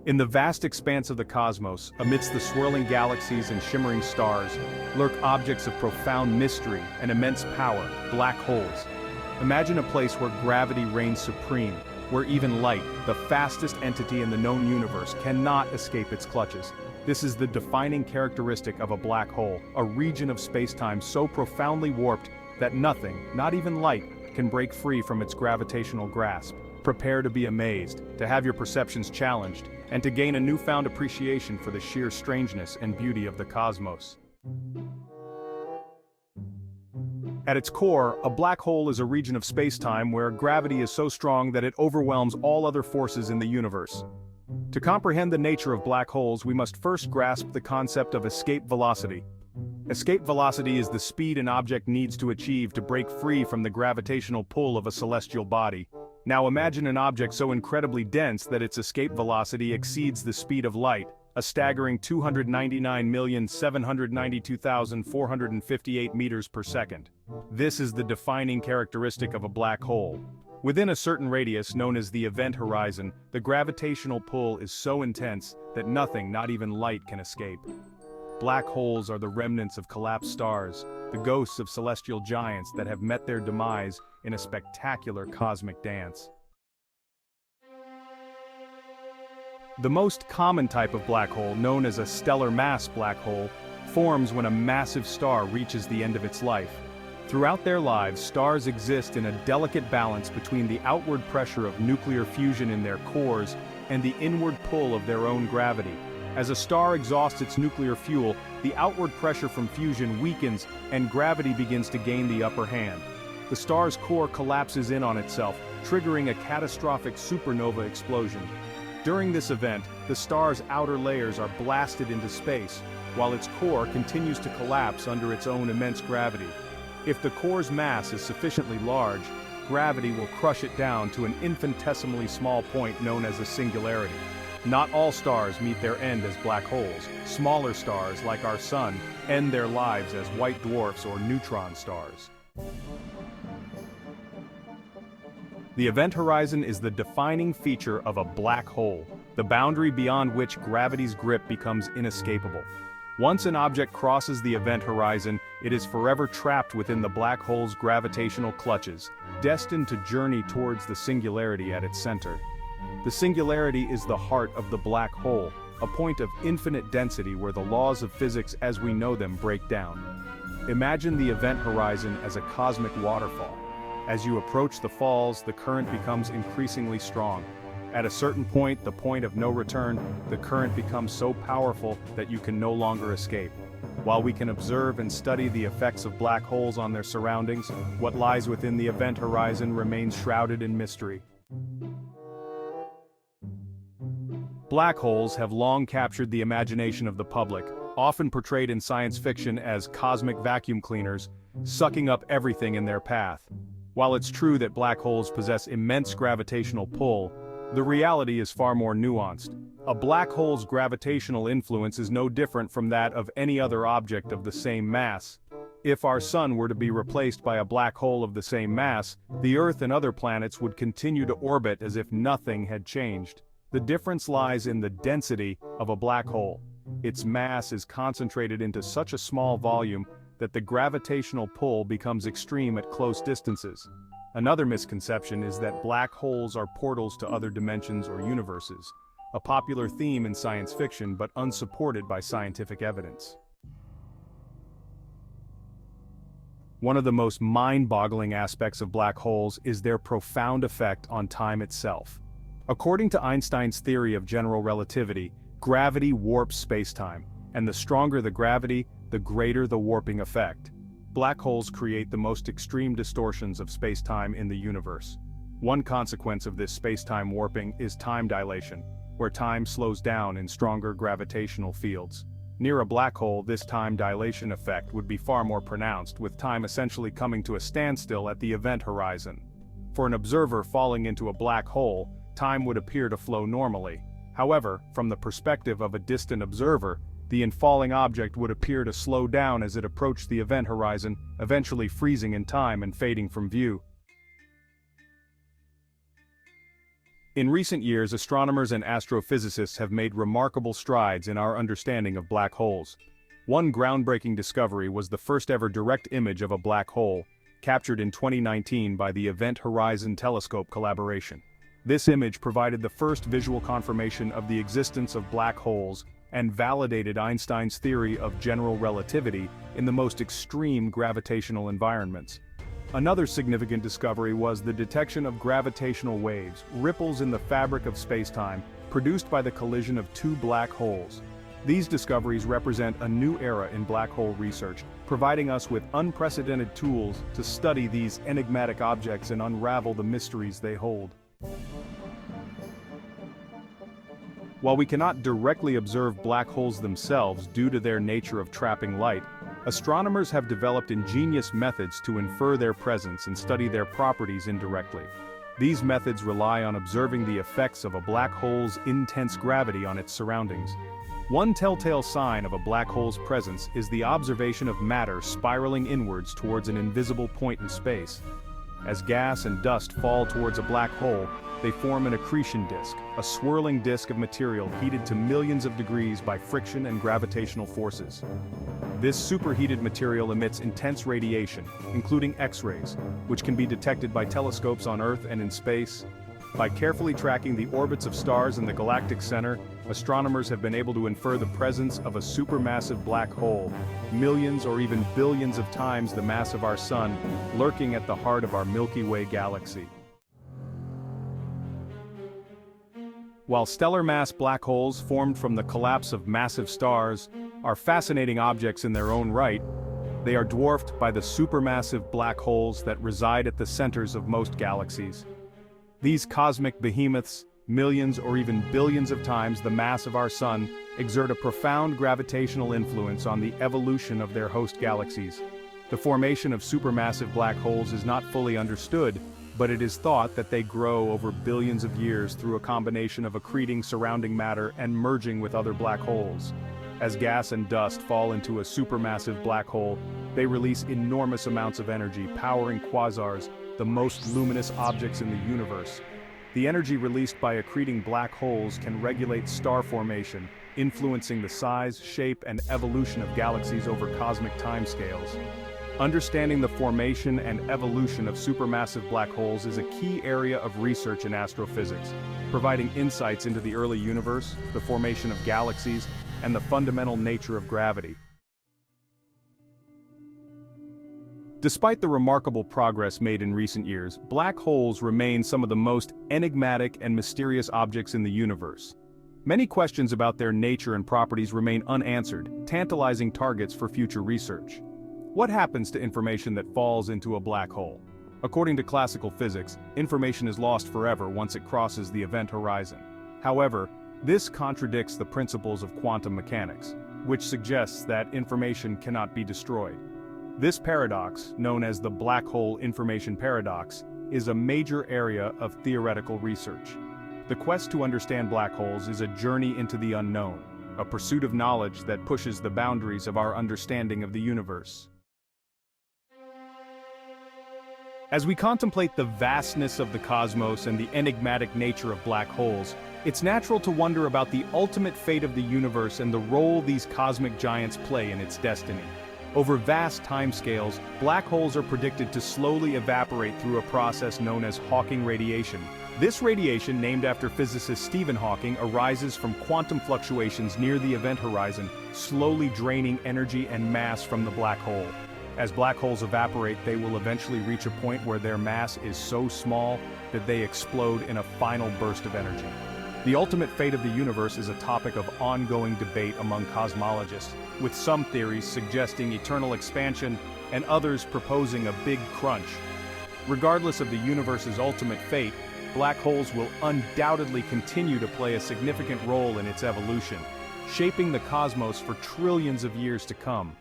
In the vast expanse of the cosmos, amidst the swirling galaxies and shimmering stars, lurk objects of profound mystery and immense power, black holes. Imagine a place where gravity reigns supreme, where even light, the fastest entity in the known universe, cannot escape its clutches. This is the defining characteristic of a black hole, a region of space-time so profoundly warped that nothing, not even light, can break free from its gravitational grasp. Prepare to be amazed, to have your perceptions challenged, and to gain a newfound appreciation for the sheer strangeness and beauty of the cosmos. At its core, a black hole is a region of space-time where gravity is so strong that it overwhelms all other forces in the universe. To comprehend the nature of black holes, we must first grasp the concept of escape velocity. Escape velocity is the speed an object needs to achieve to break free from the gravitational pull of a celestial body. Now imagine an object so incredibly dense that its escape velocity exceeds the speed of light, a staggering 299,792,458 meters per second. This is the defining characteristic of a black hole. Within a certain radius known as the event horizon, the gravitational pull is so intense that nothing, not even light, can escape. Black holes are the remnants of collapsed stars, the ghosts of celestial giants that have met their demise in a spectacular cosmic dance. The most common type of black hole, known as a stellar mass black hole, forms when a massive star reaches the end of its life. Throughout their lives, stars exist in a delicate balance between the outward pressure of nuclear fusion in their cores and the inward pull of their own gravity. As a star exhausts its nuclear fuel, the outward pressure from fusion weakens and gravity begins to gain the upper hand. The star's core collapses in on itself, triggering a catastrophic supernova explosion. During this event, the star's outer layers are blasted into space, while its core continues to collapse under its own immense gravity. If the core's mass is sufficiently large, gravity will crush it down to an infinitesimally small point known as a singularity. Not all stars meet their end as black holes. Smaller stars, like our Sun, end their lives as white dwarfs or neutron stars. The event horizon is the defining feature of a black hole, the boundary beyond which gravity's grip becomes inescapable. Once an object crosses the event horizon, it is forever trapped within the black hole's gravitational clutches, destined to journey towards the singularity at its center. The singularity is the heart of the black hole, a point of infinite density where the laws of physics as we know them break down. Imagine the event horizon as a cosmic waterfall. As you approach the falls, the current becomes increasingly strong. At a certain point, the point of no return, the current becomes so powerful that you can no longer escape. While we can observe and study the effects of black holes on their surroundings, what lies within the event horizon remains shrouded in mystery. Black holes have long captured the imagination of the public, often portrayed in science fiction as cosmic vacuum cleaners, sucking up everything in their path. While it's true that black holes possess immense gravitational pull, the reality is far more nuanced. A black hole's gravitational influence is no different from that of any other object of the same mass. If our Sun were to be replaced by a black hole of the same mass, the Earth and other planets would continue to orbit as if nothing had changed. The difference lies in the density of a black hole. Its mass is concentrated into such a small volume that the gravitational pull becomes extreme at close distances. Another misconception is that black holes are portals to other dimensions or universes, a popular theme in science fiction but unsupported by scientific evidence. One of the most mind-boggling aspects of black holes is their profound effect on time itself. According to Einstein's theory of general relativity, gravity warps spacetime, and the stronger the gravity, the greater the warping effect. Black holes create the most extreme distortions of spacetime in the universe. One consequence of this spacetime warping is time dilation, where time slows down in stronger gravitational fields. Near a black hole, this time dilation effect would be far more pronounced, with time essentially coming to a standstill at the event horizon. For an observer falling into a black hole, time would appear to flow normally. However, from the perspective of a distant observer, the infalling object would appear to slow down as it approached the event horizon, eventually freezing in time and fading from view. In recent years, astronomers and astrophysicists have made remarkable strides in our understanding of black holes. One groundbreaking discovery was the first-ever direct image of a black hole, captured in 2019 by the Event Horizon Telescope collaboration. This image provided the first visual confirmation of the existence of black holes and validated Einstein's theory of general relativity in the most extreme gravitational environments. Another significant discovery was the detection of gravitational waves, ripples in the fabric of space-time, produced by the collision of two black holes. These discoveries represent a new era in black hole research, providing us with unprecedented tools to study these enigmatic objects and unravel the mysteries they hold. While we cannot directly observe black holes themselves due to their nature of trapping light, astronomers have developed ingenious methods to infer their presence and study their properties indirectly. These methods rely on observing the effects of a black hole's intense gravity on its surroundings. One telltale sign of a black hole's presence is the observation of matter spiraling inwards towards an invisible point in space. As gas and dust fall towards a black hole, they form an accretion disk, a swirling disk of material heated to millions of degrees by friction and gravitational forces. This superheated material emits intense radiation, including X-rays, which can be detected by telescopes on Earth and in space. By carefully tracking the orbits of stars in the galactic center, astronomers have been able to infer the presence of a supermassive black hole, millions or even billions of times the mass of our Sun, lurking at the heart of our Milky Way galaxy. While stellar mass black holes formed from the collapse of massive stars are fascinating objects in their own right, they are dwarfed by the supermassive black holes that reside at the centers of most galaxies. These cosmic behemoths, millions or even billions of times the mass of our Sun, exert a profound gravitational influence on the evolution of their host galaxies. The formation of supermassive black holes is not fully understood, but it is thought that they grow over billions of years through a combination of accreting surrounding matter and merging with other black holes. As gas and dust fall into a supermassive black hole, they release enormous amounts of energy, powering quasars, the most luminous objects in the universe. The energy released by accreting black holes can regulate star formation, influencing the size, shape, and evolution of galaxies over cosmic timescales. Understanding the formation and evolution of supermassive black holes is a key area of research in astrophysics, providing insights into the early universe, the formation of galaxies, and the fundamental nature of gravity. Despite the remarkable progress made in recent years, black holes remain some of the most enigmatic and mysterious objects in the universe. Many questions about their nature and properties remain unanswered, tantalizing targets for future research. What happens to information that falls into a black hole? According to classical physics, information is lost forever once it crosses the event horizon. However, this contradicts the principles of quantum mechanics, which suggests that information cannot be destroyed. This paradox, known as the black hole information paradox, is a major area of theoretical research. The quest to understand black holes is a journey into the unknown, a pursuit of knowledge that pushes the boundaries of our understanding of the universe. As we contemplate the vastness of the cosmos and the enigmatic nature of black holes, it's natural to wonder about the ultimate fate of the universe and the role these cosmic giants play in its destiny. Over vast timescales, black holes are predicted to slowly evaporate through a process known as Hawking radiation. This radiation, named after physicist Stephen Hawking, arises from quantum fluctuations near the event horizon, slowly draining energy and mass from the black hole. As black holes evaporate, they will eventually reach a point where their mass is so small that they explode in a final burst of energy. The ultimate fate of the universe is a topic of ongoing debate among cosmologists, with some theories suggesting eternal expansion and others proposing a big crunch. Regardless of the universe's ultimate fate, black holes will undoubtedly continue to play a significant role in its evolution, shaping the cosmos for trillions of years to come.